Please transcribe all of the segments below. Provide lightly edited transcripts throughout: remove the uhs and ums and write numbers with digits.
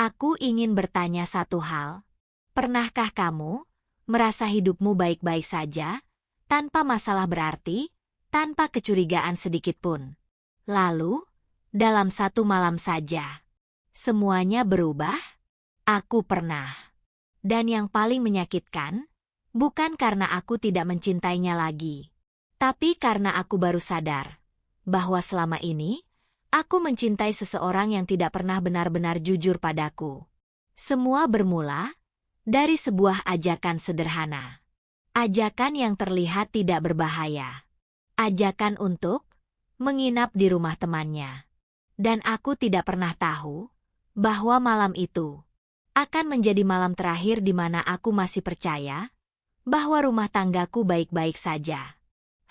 Aku ingin bertanya satu hal. Pernahkah kamu merasa hidupmu baik-baik saja, tanpa masalah berarti, tanpa kecurigaan sedikit pun? Lalu, dalam satu malam saja, semuanya berubah? Aku pernah. Dan yang paling menyakitkan, bukan karena aku tidak mencintainya lagi, tapi karena aku baru sadar bahwa selama ini, aku mencintai seseorang yang tidak pernah benar-benar jujur padaku. Semua bermula dari sebuah ajakan sederhana. Ajakan yang terlihat tidak berbahaya. Ajakan untuk menginap di rumah temannya. Dan aku tidak pernah tahu bahwa malam itu akan menjadi malam terakhir di mana aku masih percaya bahwa rumah tanggaku baik-baik saja.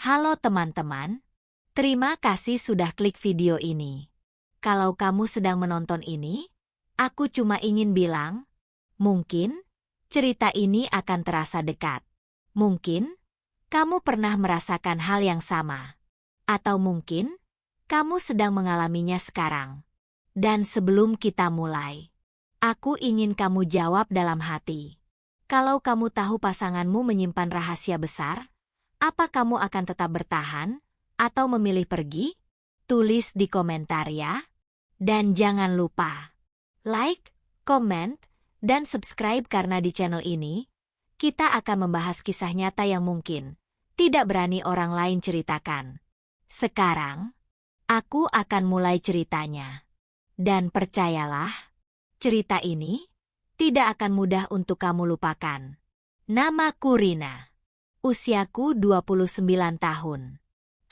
Halo teman-teman, terima kasih sudah klik video ini. Kalau kamu sedang menonton ini, aku cuma ingin bilang, mungkin cerita ini akan terasa dekat. Mungkin kamu pernah merasakan hal yang sama. Atau mungkin kamu sedang mengalaminya sekarang. Dan sebelum kita mulai, aku ingin kamu jawab dalam hati. Kalau kamu tahu pasanganmu menyimpan rahasia besar, apa kamu akan tetap bertahan atau memilih pergi? Tulis di komentar ya. Dan jangan lupa like, comment, dan subscribe karena di channel ini, kita akan membahas kisah nyata yang mungkin tidak berani orang lain ceritakan. Sekarang, aku akan mulai ceritanya. Dan percayalah, cerita ini tidak akan mudah untuk kamu lupakan. Namaku Rina. Usiaku 29 tahun.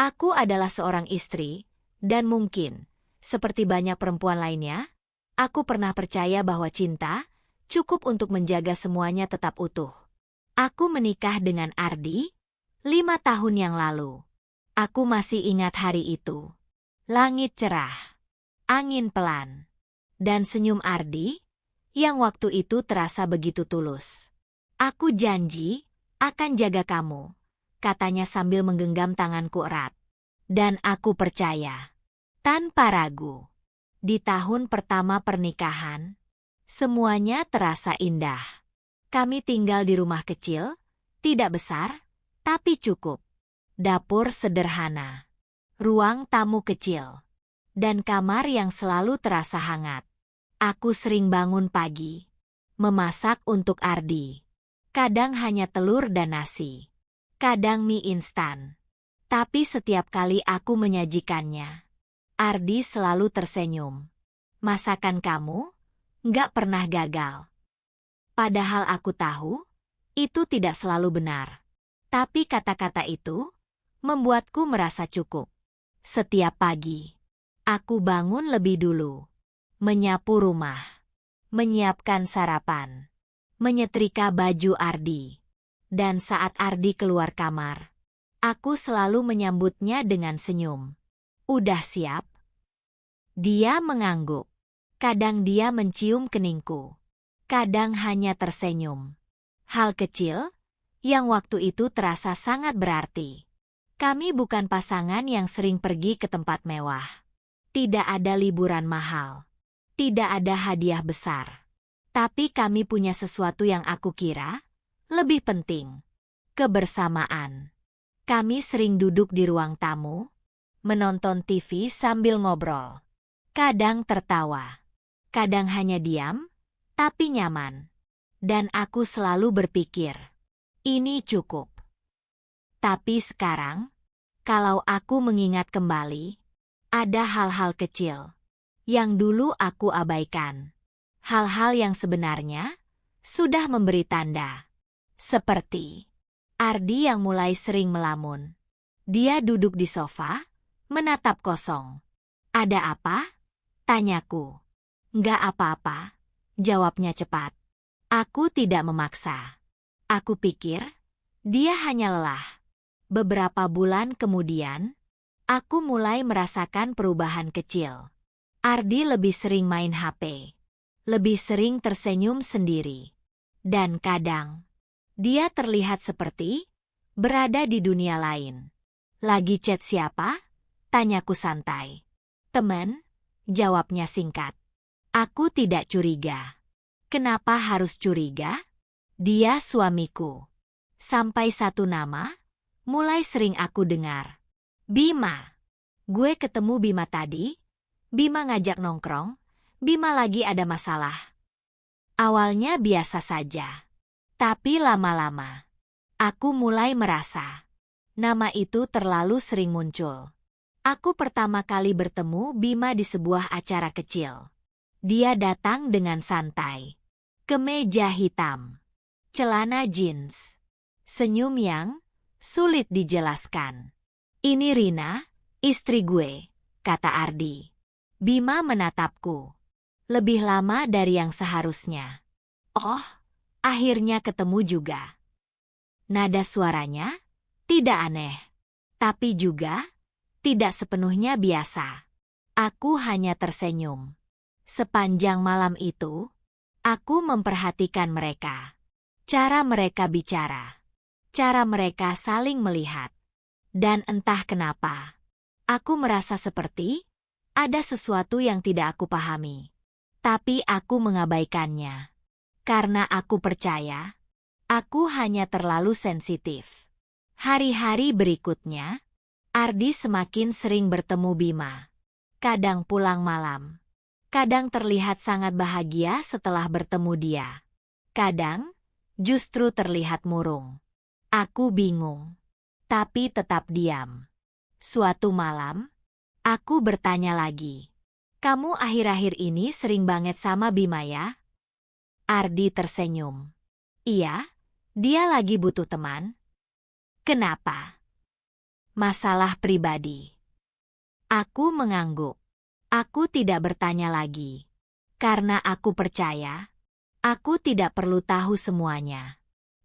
Aku adalah seorang istri, dan mungkin, seperti banyak perempuan lainnya, aku pernah percaya bahwa cinta cukup untuk menjaga semuanya tetap utuh. Aku menikah dengan Ardi 5 tahun yang lalu. Aku masih ingat hari itu. Langit cerah, angin pelan, dan senyum Ardi yang waktu itu terasa begitu tulus. Aku janji akan jaga kamu, katanya sambil menggenggam tanganku erat. Dan aku percaya, tanpa ragu. Di tahun pertama pernikahan, semuanya terasa indah. Kami tinggal di rumah kecil, tidak besar, tapi cukup. Dapur sederhana, ruang tamu kecil, dan kamar yang selalu terasa hangat. Aku sering bangun pagi, memasak untuk Ardi. Kadang hanya telur dan nasi, kadang mie instan. Tapi setiap kali aku menyajikannya, Ardi selalu tersenyum. Masakan kamu nggak pernah gagal. Padahal aku tahu, itu tidak selalu benar. Tapi kata-kata itu membuatku merasa cukup. Setiap pagi, aku bangun lebih dulu, menyapu rumah, menyiapkan sarapan, menyetrika baju Ardi. Dan saat Ardi keluar kamar, aku selalu menyambutnya dengan senyum. Udah siap? Dia mengangguk. Kadang dia mencium keningku. Kadang hanya tersenyum. Hal kecil yang waktu itu terasa sangat berarti. Kami bukan pasangan yang sering pergi ke tempat mewah. Tidak ada liburan mahal. Tidak ada hadiah besar. Tapi kami punya sesuatu yang aku kira lebih penting. Kebersamaan. Kami sering duduk di ruang tamu, menonton TV sambil ngobrol. Kadang tertawa, kadang hanya diam, tapi nyaman. Dan aku selalu berpikir, ini cukup. Tapi sekarang, kalau aku mengingat kembali, ada hal-hal kecil yang dulu aku abaikan. Hal-hal yang sebenarnya sudah memberi tanda. Seperti Ardi yang mulai sering melamun. Dia duduk di sofa, menatap kosong. Ada apa? Tanyaku. Nggak apa-apa, jawabnya cepat. Aku tidak memaksa. Aku pikir, dia hanya lelah. Beberapa bulan kemudian, aku mulai merasakan perubahan kecil. Ardi lebih sering main HP. Lebih sering tersenyum sendiri. Dan kadang, dia terlihat seperti berada di dunia lain. Lagi chat siapa? Tanyaku santai. Teman, jawabnya singkat. Aku tidak curiga. Kenapa harus curiga? Dia suamiku. Sampai satu nama, mulai sering aku dengar. Bima. Gue ketemu Bima tadi. Bima ngajak nongkrong. Bima lagi ada masalah. Awalnya biasa saja. Tapi lama-lama, aku mulai merasa nama itu terlalu sering muncul. Aku pertama kali bertemu Bima di sebuah acara kecil. Dia datang dengan santai. Kemeja hitam. Celana jeans. Senyum yang sulit dijelaskan. Ini Rina, istri gue, kata Ardi. Bima menatapku. Lebih lama dari yang seharusnya. Oh, akhirnya ketemu juga. Nada suaranya tidak aneh, tapi juga tidak sepenuhnya biasa. Aku hanya tersenyum. Sepanjang malam itu, aku memperhatikan mereka. Cara mereka bicara. Cara mereka saling melihat. Dan entah kenapa, aku merasa seperti ada sesuatu yang tidak aku pahami. Tapi aku mengabaikannya. Karena aku percaya, aku hanya terlalu sensitif. Hari-hari berikutnya, Ardi semakin sering bertemu Bima. Kadang pulang malam. Kadang terlihat sangat bahagia setelah bertemu dia. Kadang, justru terlihat murung. Aku bingung, tapi tetap diam. Suatu malam, aku bertanya lagi. Kamu akhir-akhir ini sering banget sama Bima ya? Ardi tersenyum. Iya, dia lagi butuh teman. Kenapa? Masalah pribadi. Aku mengangguk. Aku tidak bertanya lagi. Karena aku percaya, aku tidak perlu tahu semuanya.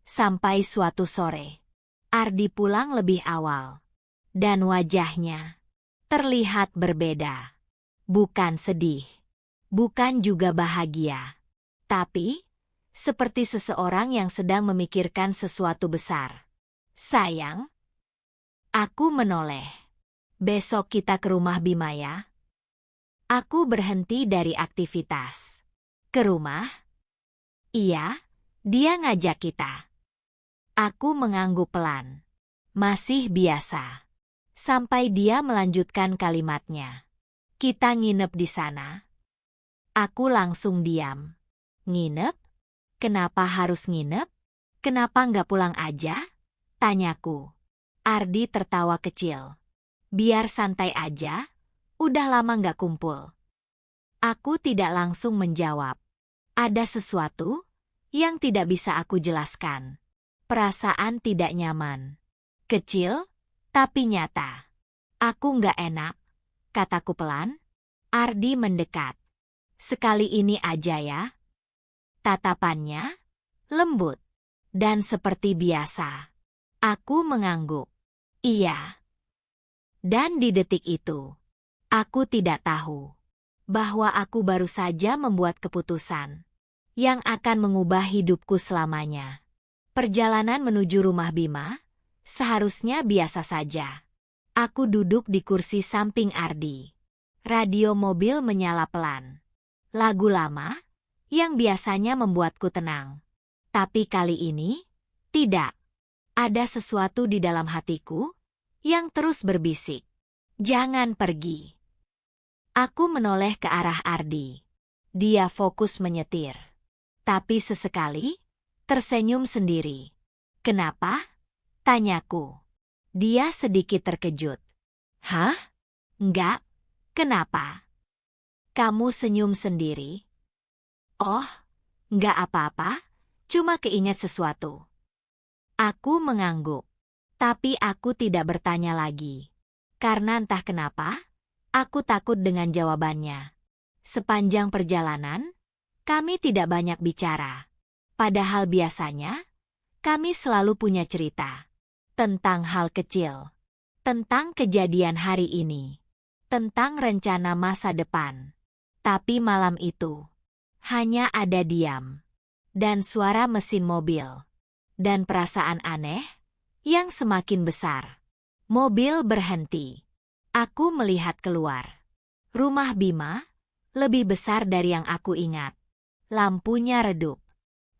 Sampai suatu sore, Ardi pulang lebih awal. Dan wajahnya terlihat berbeda. Bukan sedih. Bukan juga bahagia. Tapi, seperti seseorang yang sedang memikirkan sesuatu besar. Sayang, aku menoleh. Besok kita ke rumah Bima ya. Aku berhenti dari aktivitas. Ke rumah? Iya, dia ngajak kita. Aku mengangguk pelan. Masih biasa. Sampai dia melanjutkan kalimatnya. Kita nginep di sana. Aku langsung diam. Nginep? Kenapa harus nginep? Kenapa nggak pulang aja? Tanyaku. Ardi tertawa kecil. Biar santai aja. Udah lama nggak kumpul. Aku tidak langsung menjawab. Ada sesuatu yang tidak bisa aku jelaskan. Perasaan tidak nyaman. Kecil, tapi nyata. Aku nggak enak, kataku pelan. Ardi mendekat. Sekali ini aja ya. Tatapannya lembut. Dan seperti biasa, aku mengangguk. Iya. Dan di detik itu, aku tidak tahu bahwa aku baru saja membuat keputusan yang akan mengubah hidupku selamanya. Perjalanan menuju rumah Bima seharusnya biasa saja. Aku duduk di kursi samping Ardi. Radio mobil menyala pelan. Lagu lama yang biasanya membuatku tenang. Tapi kali ini, tidak. Ada sesuatu di dalam hatiku yang terus berbisik. Jangan pergi. Aku menoleh ke arah Ardi. Dia fokus menyetir. Tapi sesekali, tersenyum sendiri. Kenapa? Tanyaku. Dia sedikit terkejut. Hah? Enggak. Kenapa? Kamu senyum sendiri? Oh, enggak apa-apa. Cuma keinget sesuatu. Aku mengangguk. Tapi aku tidak bertanya lagi. Karena entah kenapa, aku takut dengan jawabannya. Sepanjang perjalanan, kami tidak banyak bicara. Padahal biasanya, kami selalu punya cerita. Tentang hal kecil. Tentang kejadian hari ini. Tentang rencana masa depan. Tapi malam itu, hanya ada diam. Dan suara mesin mobil. Dan perasaan aneh, yang semakin besar. Mobil berhenti. Aku melihat keluar. Rumah Bima Lebih besar dari yang aku ingat. Lampunya redup.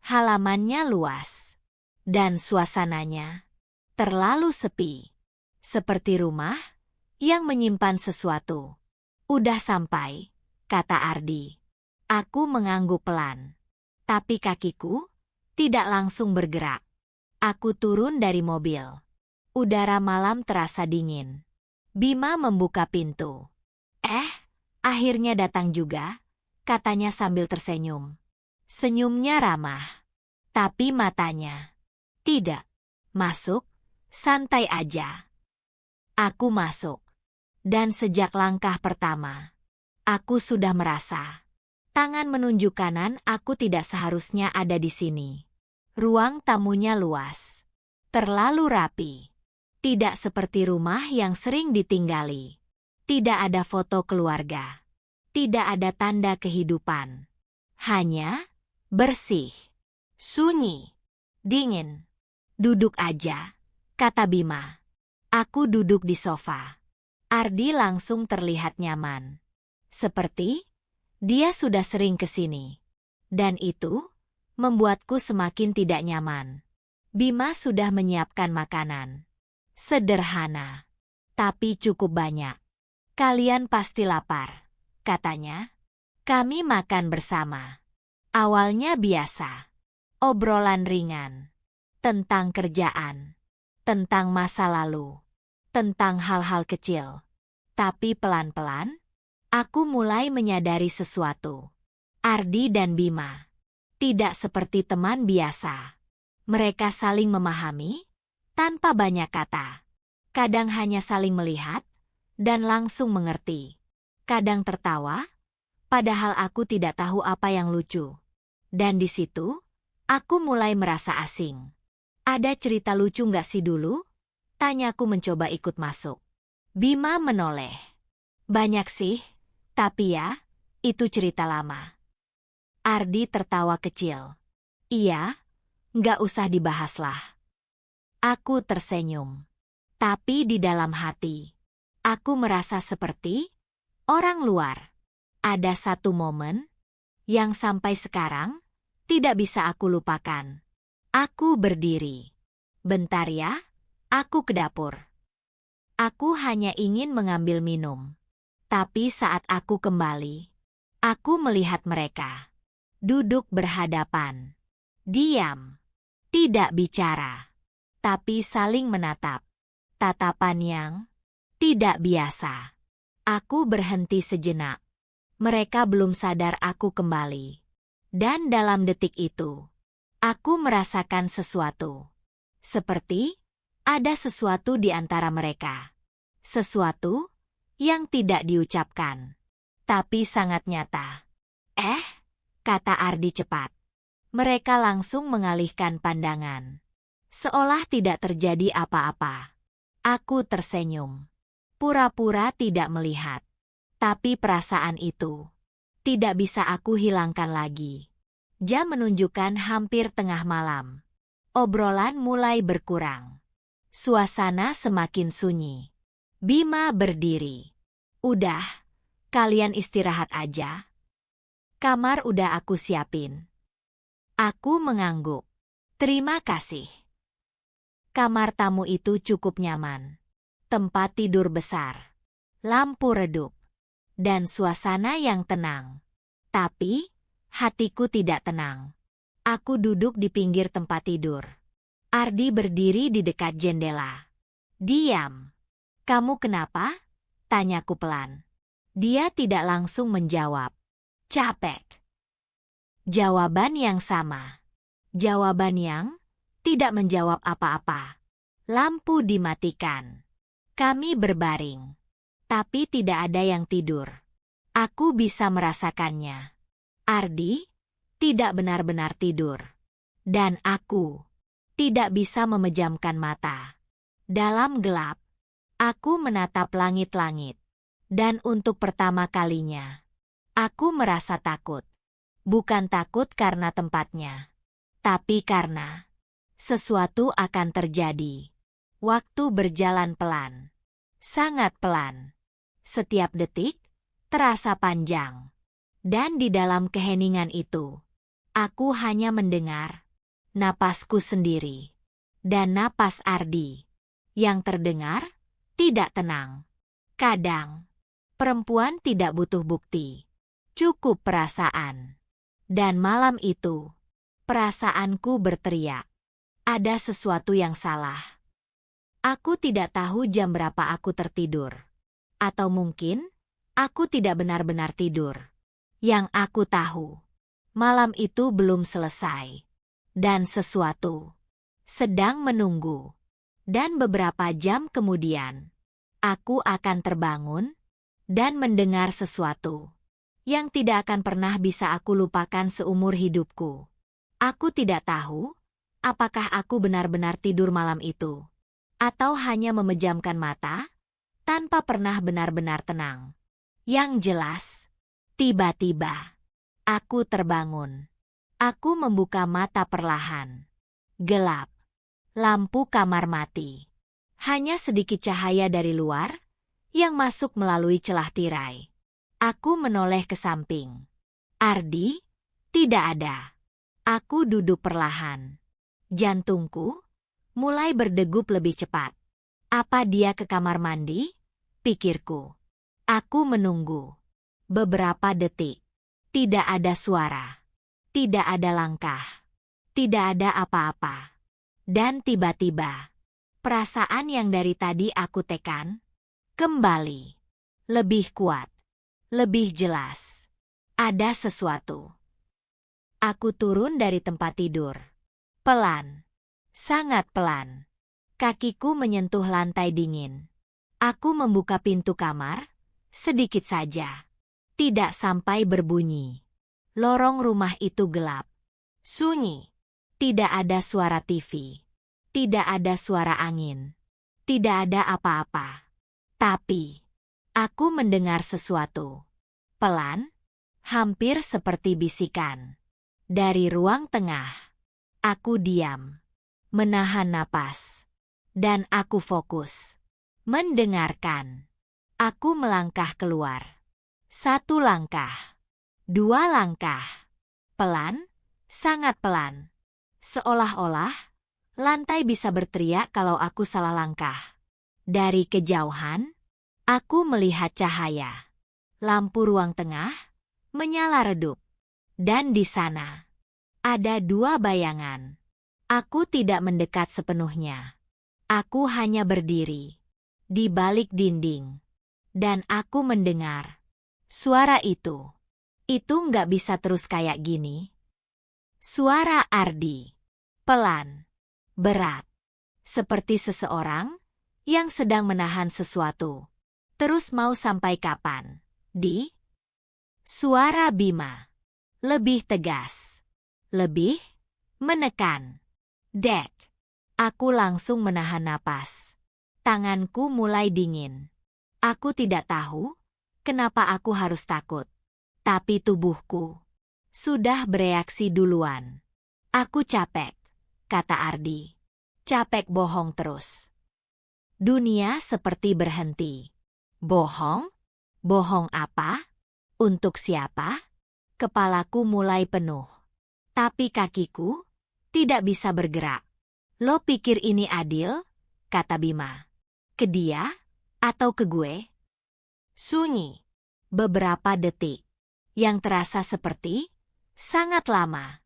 Halamannya luas. Dan suasananya terlalu sepi. Seperti rumah yang menyimpan sesuatu. Udah sampai, kata Ardi. Aku mengangguk pelan. Tapi kakiku tidak langsung bergerak. Aku turun dari mobil. Udara malam terasa dingin. Bima membuka pintu. Akhirnya datang juga, katanya sambil tersenyum. Senyumnya ramah. Tapi matanya tidak. Masuk, santai aja. Aku masuk. Dan sejak langkah pertama, aku sudah merasa. Tangan menunjuk kanan, aku tidak seharusnya ada di sini. Ruang tamunya luas. Terlalu rapi. Tidak seperti rumah yang sering ditinggali. Tidak ada foto keluarga. Tidak ada tanda kehidupan. Hanya bersih. Sunyi. Dingin. Duduk aja, kata Bima. Aku duduk di sofa. Ardi langsung terlihat nyaman. Seperti dia sudah sering ke sini. Dan itu membuatku semakin tidak nyaman. Bima sudah menyiapkan makanan. Sederhana, tapi cukup banyak. Kalian pasti lapar, katanya. Kami makan bersama. Awalnya biasa. Obrolan ringan. Tentang kerjaan. Tentang masa lalu. Tentang hal-hal kecil. Tapi pelan-pelan, aku mulai menyadari sesuatu. Ardi dan Bima tidak seperti teman biasa. Mereka saling memahami tanpa banyak kata. Kadang hanya saling melihat dan langsung mengerti. Kadang tertawa, padahal aku tidak tahu apa yang lucu. Dan di situ, aku mulai merasa asing. Ada cerita lucu nggak sih dulu? Tanyaku mencoba ikut masuk. Bima menoleh. Banyak sih. Tapi ya, itu cerita lama. Ardi tertawa kecil. Iya, nggak usah dibahaslah. Aku tersenyum. Tapi di dalam hati, aku merasa seperti orang luar. Ada satu momen yang sampai sekarang tidak bisa aku lupakan. Aku berdiri. Bentar ya, aku ke dapur. Aku hanya ingin mengambil minum. Tapi saat aku kembali, aku melihat mereka. Duduk berhadapan. Diam. Tidak bicara. Tapi saling menatap. Tatapan yang tidak biasa. Aku berhenti sejenak. Mereka belum sadar aku kembali. Dan dalam detik itu, aku merasakan sesuatu. Seperti ada sesuatu di antara mereka. Sesuatu yang tidak diucapkan, tapi sangat nyata. Kata Ardi cepat. Mereka langsung mengalihkan pandangan. Seolah tidak terjadi apa-apa. Aku tersenyum. Pura-pura tidak melihat. Tapi perasaan itu tidak bisa aku hilangkan lagi. Jam menunjukkan hampir tengah malam. Obrolan mulai berkurang. Suasana semakin sunyi. Bima berdiri. Udah, kalian istirahat aja. Kamar udah aku siapin. Aku mengangguk. Terima kasih. Kamar tamu itu cukup nyaman. Tempat tidur besar. Lampu redup. Dan suasana yang tenang. Tapi, hatiku tidak tenang. Aku duduk di pinggir tempat tidur. Ardi berdiri di dekat jendela. Diam. Kamu kenapa? Tanyaku pelan. Dia tidak langsung menjawab. Capek. Jawaban yang sama. Jawaban yang tidak menjawab apa-apa. Lampu dimatikan. Kami berbaring. Tapi tidak ada yang tidur. Aku bisa merasakannya. Ardi tidak benar-benar tidur. Dan aku tidak bisa memejamkan mata. Dalam gelap, aku menatap langit-langit. Dan untuk pertama kalinya, aku merasa takut. Bukan takut karena tempatnya, tapi karena sesuatu akan terjadi. Waktu berjalan pelan. Sangat pelan. Setiap detik terasa panjang. Dan di dalam keheningan itu, aku hanya mendengar napasku sendiri dan napas Ardi yang terdengar tidak tenang. Kadang, perempuan tidak butuh bukti, cukup perasaan. Dan malam itu, perasaanku berteriak, ada sesuatu yang salah. Aku tidak tahu jam berapa aku tertidur. Atau mungkin, aku tidak benar-benar tidur. Yang aku tahu, malam itu belum selesai. Dan sesuatu sedang menunggu. Dan beberapa jam kemudian, aku akan terbangun dan mendengar sesuatu yang tidak akan pernah bisa aku lupakan seumur hidupku. Aku tidak tahu apakah aku benar-benar tidur malam itu, atau hanya memejamkan mata tanpa pernah benar-benar tenang. Yang jelas, tiba-tiba aku terbangun. Aku membuka mata perlahan. Gelap. Lampu kamar mati. Hanya sedikit cahaya dari luar yang masuk melalui celah tirai. Aku menoleh ke samping. Ardi? Tidak ada. Aku duduk perlahan. Jantungku mulai berdegup lebih cepat. Apa dia ke kamar mandi? Pikirku. Aku menunggu. Beberapa detik. Tidak ada suara. Tidak ada langkah. Tidak ada apa-apa. Dan tiba-tiba, perasaan yang dari tadi aku tekan, kembali. Lebih kuat. Lebih jelas. Ada sesuatu. Aku turun dari tempat tidur. Pelan. Sangat pelan. Kakiku menyentuh lantai dingin. Aku membuka pintu kamar, sedikit saja. Tidak sampai berbunyi. Lorong rumah itu gelap. Sunyi. Tidak ada suara TV. Tidak ada suara angin. Tidak ada apa-apa. Tapi, aku mendengar sesuatu. Pelan, hampir seperti bisikan. Dari ruang tengah, aku diam. Menahan napas. Dan aku fokus. Mendengarkan. Aku melangkah keluar. 1 langkah. 2 langkah. Pelan, sangat pelan. Seolah-olah, lantai bisa berteriak kalau aku salah langkah. Dari kejauhan, aku melihat cahaya. Lampu ruang tengah menyala redup. Dan di sana, ada 2 bayangan. Aku tidak mendekat sepenuhnya. Aku hanya berdiri di balik dinding. Dan aku mendengar suara itu. Itu nggak bisa terus kayak gini. Suara Ardi. Pelan. Berat. Seperti seseorang yang sedang menahan sesuatu. Terus mau sampai kapan? Suara Bima. Lebih tegas. Lebih menekan. Dek. Aku langsung menahan napas. Tanganku mulai dingin. Aku tidak tahu kenapa aku harus takut. Tapi tubuhku sudah bereaksi duluan. Aku capek, kata Ardi. Capek bohong terus. Dunia seperti berhenti. Bohong? Bohong apa? Untuk siapa? Kepalaku mulai penuh. Tapi kakiku tidak bisa bergerak. Lo pikir ini adil? Kata Bima. Ke dia atau ke gue? Sunyi. Beberapa detik. Yang terasa seperti sangat lama.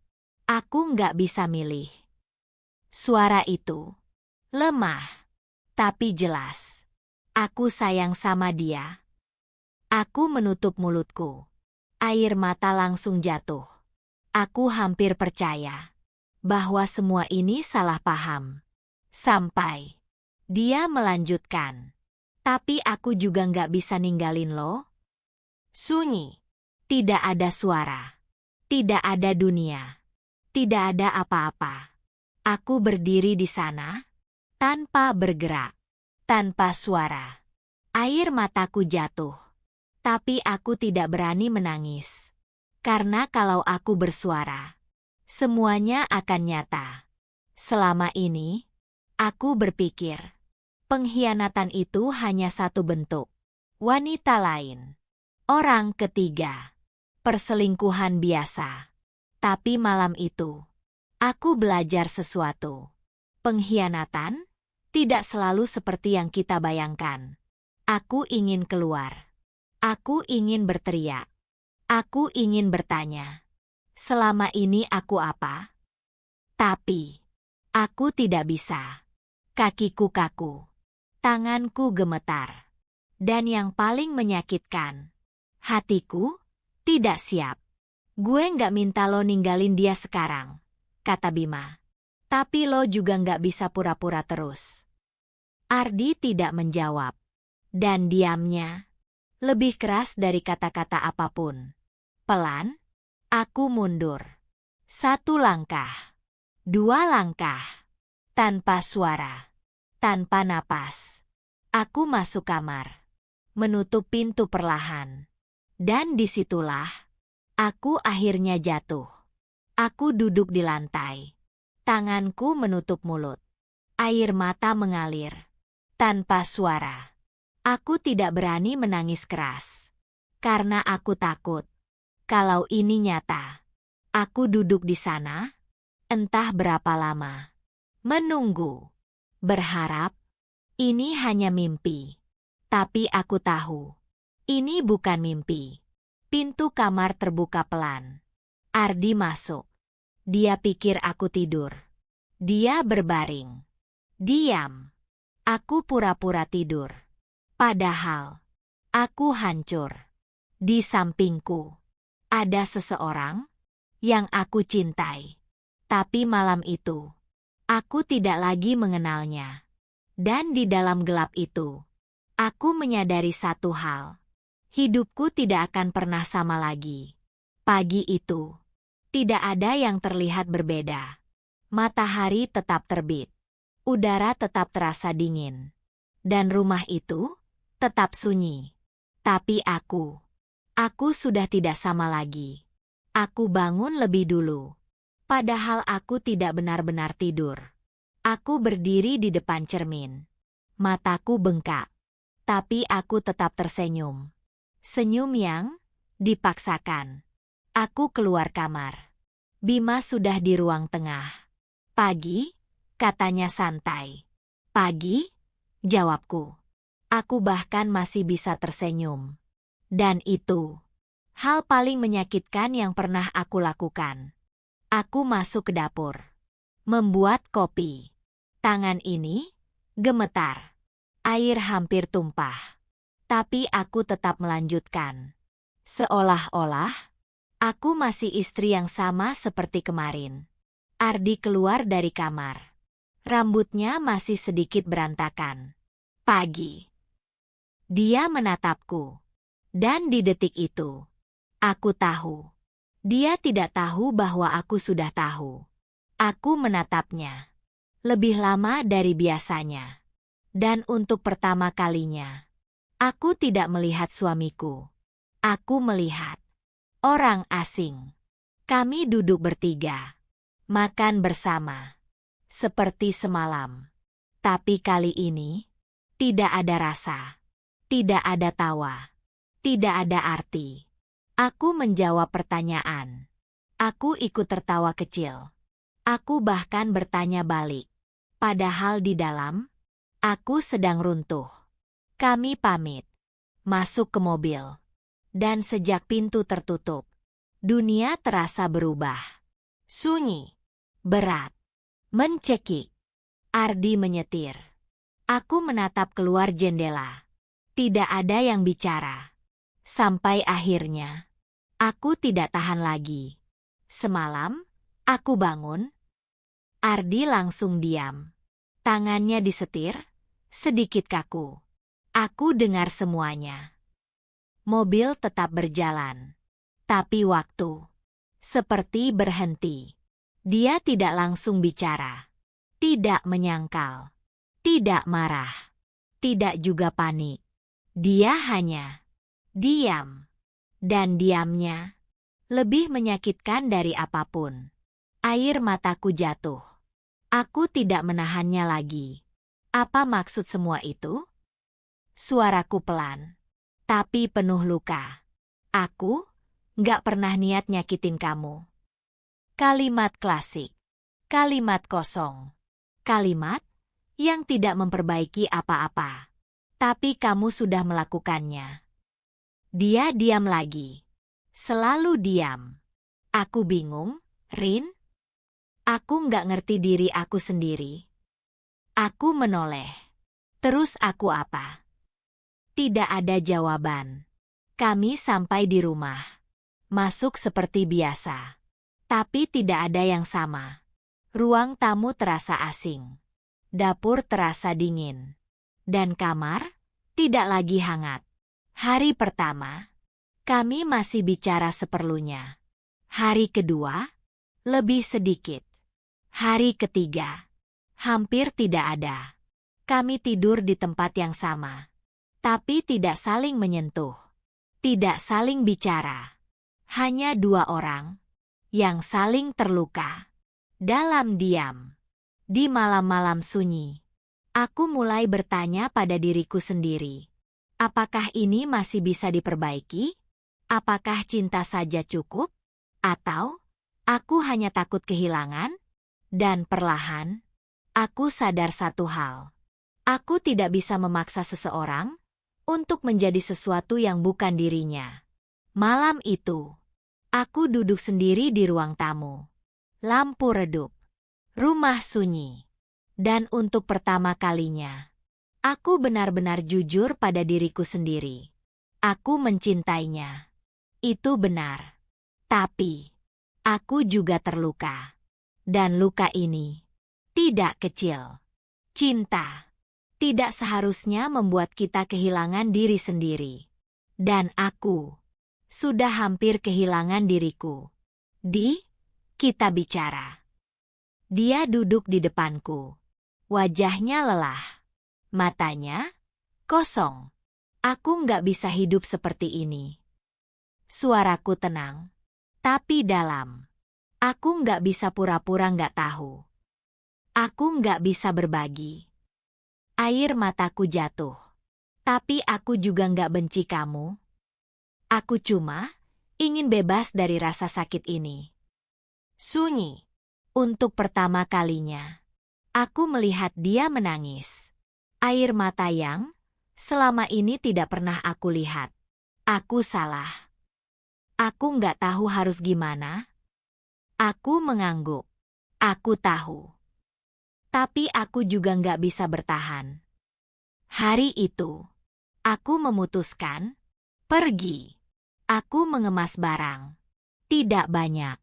Aku nggak bisa milih. Suara itu lemah, tapi jelas. Aku sayang sama dia. Aku menutup mulutku. Air mata langsung jatuh. Aku hampir percaya bahwa semua ini salah paham. Sampai dia melanjutkan. Tapi aku juga nggak bisa ninggalin lo. Sunyi. Tidak ada suara. Tidak ada dunia. Tidak ada apa-apa. Aku berdiri di sana, tanpa bergerak, tanpa suara. Air mataku jatuh. Tapi aku tidak berani menangis. Karena kalau aku bersuara, semuanya akan nyata. Selama ini, aku berpikir, pengkhianatan itu hanya satu bentuk. Wanita lain. Orang ketiga. perselingkuhan biasa. Tapi malam itu, aku belajar sesuatu. Pengkhianatan tidak selalu seperti yang kita bayangkan. Aku ingin keluar. Aku ingin berteriak. Aku ingin bertanya. Selama ini aku apa? Tapi aku tidak bisa. Kakiku kaku. Tanganku gemetar. Dan yang paling menyakitkan, hatiku tidak siap. Gue nggak minta lo ninggalin dia sekarang, kata Bima. Tapi lo juga nggak bisa pura-pura terus. Ardi tidak menjawab. Dan diamnya lebih keras dari kata-kata apapun. Pelan, aku mundur. 1 langkah, 2 langkah. Tanpa suara, tanpa napas. Aku masuk kamar, menutup pintu perlahan. Dan disitulah, aku akhirnya jatuh. Aku duduk di lantai. Tanganku menutup mulut. Air mata mengalir. Tanpa suara. Aku tidak berani menangis keras. Karena aku takut. Kalau ini nyata. Aku duduk di sana. Entah berapa lama. Menunggu. Berharap. Ini hanya mimpi. Tapi aku tahu. Ini bukan mimpi. Pintu kamar terbuka pelan. Ardi masuk. Dia pikir aku tidur. Dia berbaring. Diam. Aku pura-pura tidur. Padahal, aku hancur. Di sampingku, ada seseorang yang aku cintai. Tapi malam itu, aku tidak lagi mengenalnya. Dan di dalam gelap itu, aku menyadari satu hal. Hidupku tidak akan pernah sama lagi. Pagi itu, tidak ada yang terlihat berbeda. Matahari tetap terbit. Udara tetap terasa dingin. Dan rumah itu tetap sunyi. Tapi aku sudah tidak sama lagi. Aku bangun lebih dulu. Padahal aku tidak benar-benar tidur. Aku berdiri di depan cermin. Mataku bengkak. Tapi aku tetap tersenyum. Senyum yang dipaksakan. Aku keluar kamar. Bima sudah di ruang tengah. Pagi, katanya santai. Pagi, jawabku. Aku bahkan masih bisa tersenyum. Dan itu hal paling menyakitkan yang pernah aku lakukan. Aku masuk ke dapur. Membuat kopi. Tangan ini gemetar. Air hampir tumpah. Tapi aku tetap melanjutkan. Seolah-olah aku masih istri yang sama seperti kemarin. Ardi keluar dari kamar. Rambutnya masih sedikit berantakan. Pagi. Dia menatapku. Dan di detik itu, aku tahu. Dia tidak tahu bahwa aku sudah tahu. Aku menatapnya. Lebih lama dari biasanya. Dan untuk pertama kalinya, aku tidak melihat suamiku. Aku melihat orang asing. Kami duduk bertiga. Makan bersama. Seperti semalam. Tapi kali ini, tidak ada rasa. Tidak ada tawa. Tidak ada arti. Aku menjawab pertanyaan. Aku ikut tertawa kecil. Aku bahkan bertanya balik. Padahal di dalam, aku sedang runtuh. Kami pamit. Masuk ke mobil. Dan sejak pintu tertutup, dunia terasa berubah. Sunyi. Berat. Mencekik. Ardi menyetir. Aku menatap keluar jendela. Tidak ada yang bicara. Sampai akhirnya, aku tidak tahan lagi. Semalam, aku bangun. Ardi langsung diam. Tangannya disetir, sedikit kaku. Aku dengar semuanya. Mobil tetap berjalan. Tapi waktu seperti berhenti. Dia tidak langsung bicara. Tidak menyangkal. Tidak marah. Tidak juga panik. Dia hanya diam. Dan diamnya lebih menyakitkan dari apapun. Air mataku jatuh. Aku tidak menahannya lagi. Apa maksud semua itu? Suaraku pelan, tapi penuh luka. Aku nggak pernah niat nyakitin kamu. Kalimat klasik. Kalimat kosong. Kalimat yang tidak memperbaiki apa-apa. Tapi kamu sudah melakukannya. Dia diam lagi. Selalu diam. Aku bingung, Rin. Aku nggak ngerti diri aku sendiri. Aku menoleh. Terus aku apa? Tidak ada jawaban. Kami sampai di rumah. Masuk seperti biasa. Tapi tidak ada yang sama. Ruang tamu terasa asing. Dapur terasa dingin. Dan kamar tidak lagi hangat. Hari pertama, kami masih bicara seperlunya. Hari kedua, lebih sedikit. Hari ketiga, hampir tidak ada. Kami tidur di tempat yang sama. Tapi tidak saling menyentuh. Tidak saling bicara. Hanya dua orang yang saling terluka. Dalam diam. Di malam-malam sunyi. Aku mulai bertanya pada diriku sendiri. Apakah ini masih bisa diperbaiki? Apakah cinta saja cukup? Atau aku hanya takut kehilangan? Dan perlahan, aku sadar satu hal. Aku tidak bisa memaksa seseorang untuk menjadi sesuatu yang bukan dirinya. Malam itu, aku duduk sendiri di ruang tamu. Lampu redup. Rumah sunyi. Dan untuk pertama kalinya, aku benar-benar jujur pada diriku sendiri. Aku mencintainya. Itu benar. Tapi, aku juga terluka. Dan luka ini tidak kecil. Cinta tidak seharusnya membuat kita kehilangan diri sendiri. Dan aku sudah hampir kehilangan diriku. Kita bicara. Dia duduk di depanku. Wajahnya lelah. Matanya kosong. Aku nggak bisa hidup seperti ini. Suaraku tenang, tapi dalam. Aku nggak bisa pura-pura nggak tahu. Aku nggak bisa berbagi. Air mataku jatuh. Tapi aku juga nggak benci kamu. Aku cuma ingin bebas dari rasa sakit ini. Sunyi. Untuk pertama kalinya, aku melihat dia menangis. Air mata yang selama ini tidak pernah aku lihat. Aku salah. Aku nggak tahu harus gimana. Aku mengangguk. Aku tahu. Tapi aku juga nggak bisa bertahan. Hari itu, aku memutuskan pergi. Aku mengemas barang. Tidak banyak.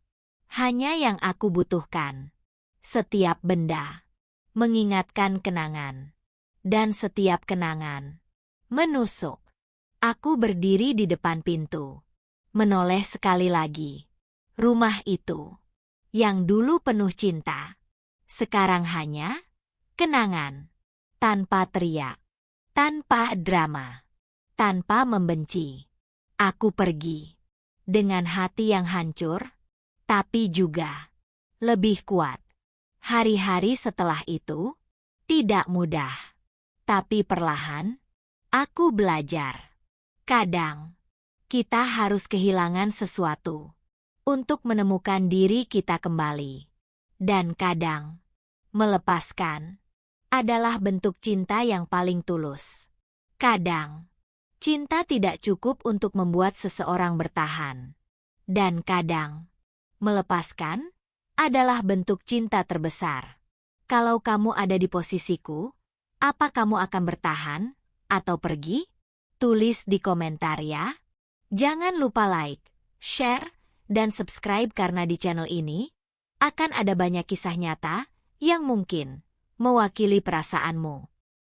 Hanya yang aku butuhkan. Setiap benda mengingatkan kenangan. Dan setiap kenangan menusuk. Aku berdiri di depan pintu. Menoleh sekali lagi. Rumah itu, yang dulu penuh cinta, sekarang hanya kenangan. Tanpa teriak. Tanpa drama. Tanpa membenci. Aku pergi. Dengan hati yang hancur. Tapi juga lebih kuat. Hari-hari setelah itu tidak mudah. Tapi perlahan, aku belajar. Kadang, kita harus kehilangan sesuatu untuk menemukan diri kita kembali. Dan kadang, melepaskan adalah bentuk cinta yang paling tulus. Kadang, cinta tidak cukup untuk membuat seseorang bertahan. Dan kadang, melepaskan adalah bentuk cinta terbesar. Kalau kamu ada di posisiku, apa kamu akan bertahan atau pergi? Tulis di komentar ya. Jangan lupa like, share, dan subscribe karena di channel ini akan ada banyak kisah nyata yang mungkin mewakili perasaanmu.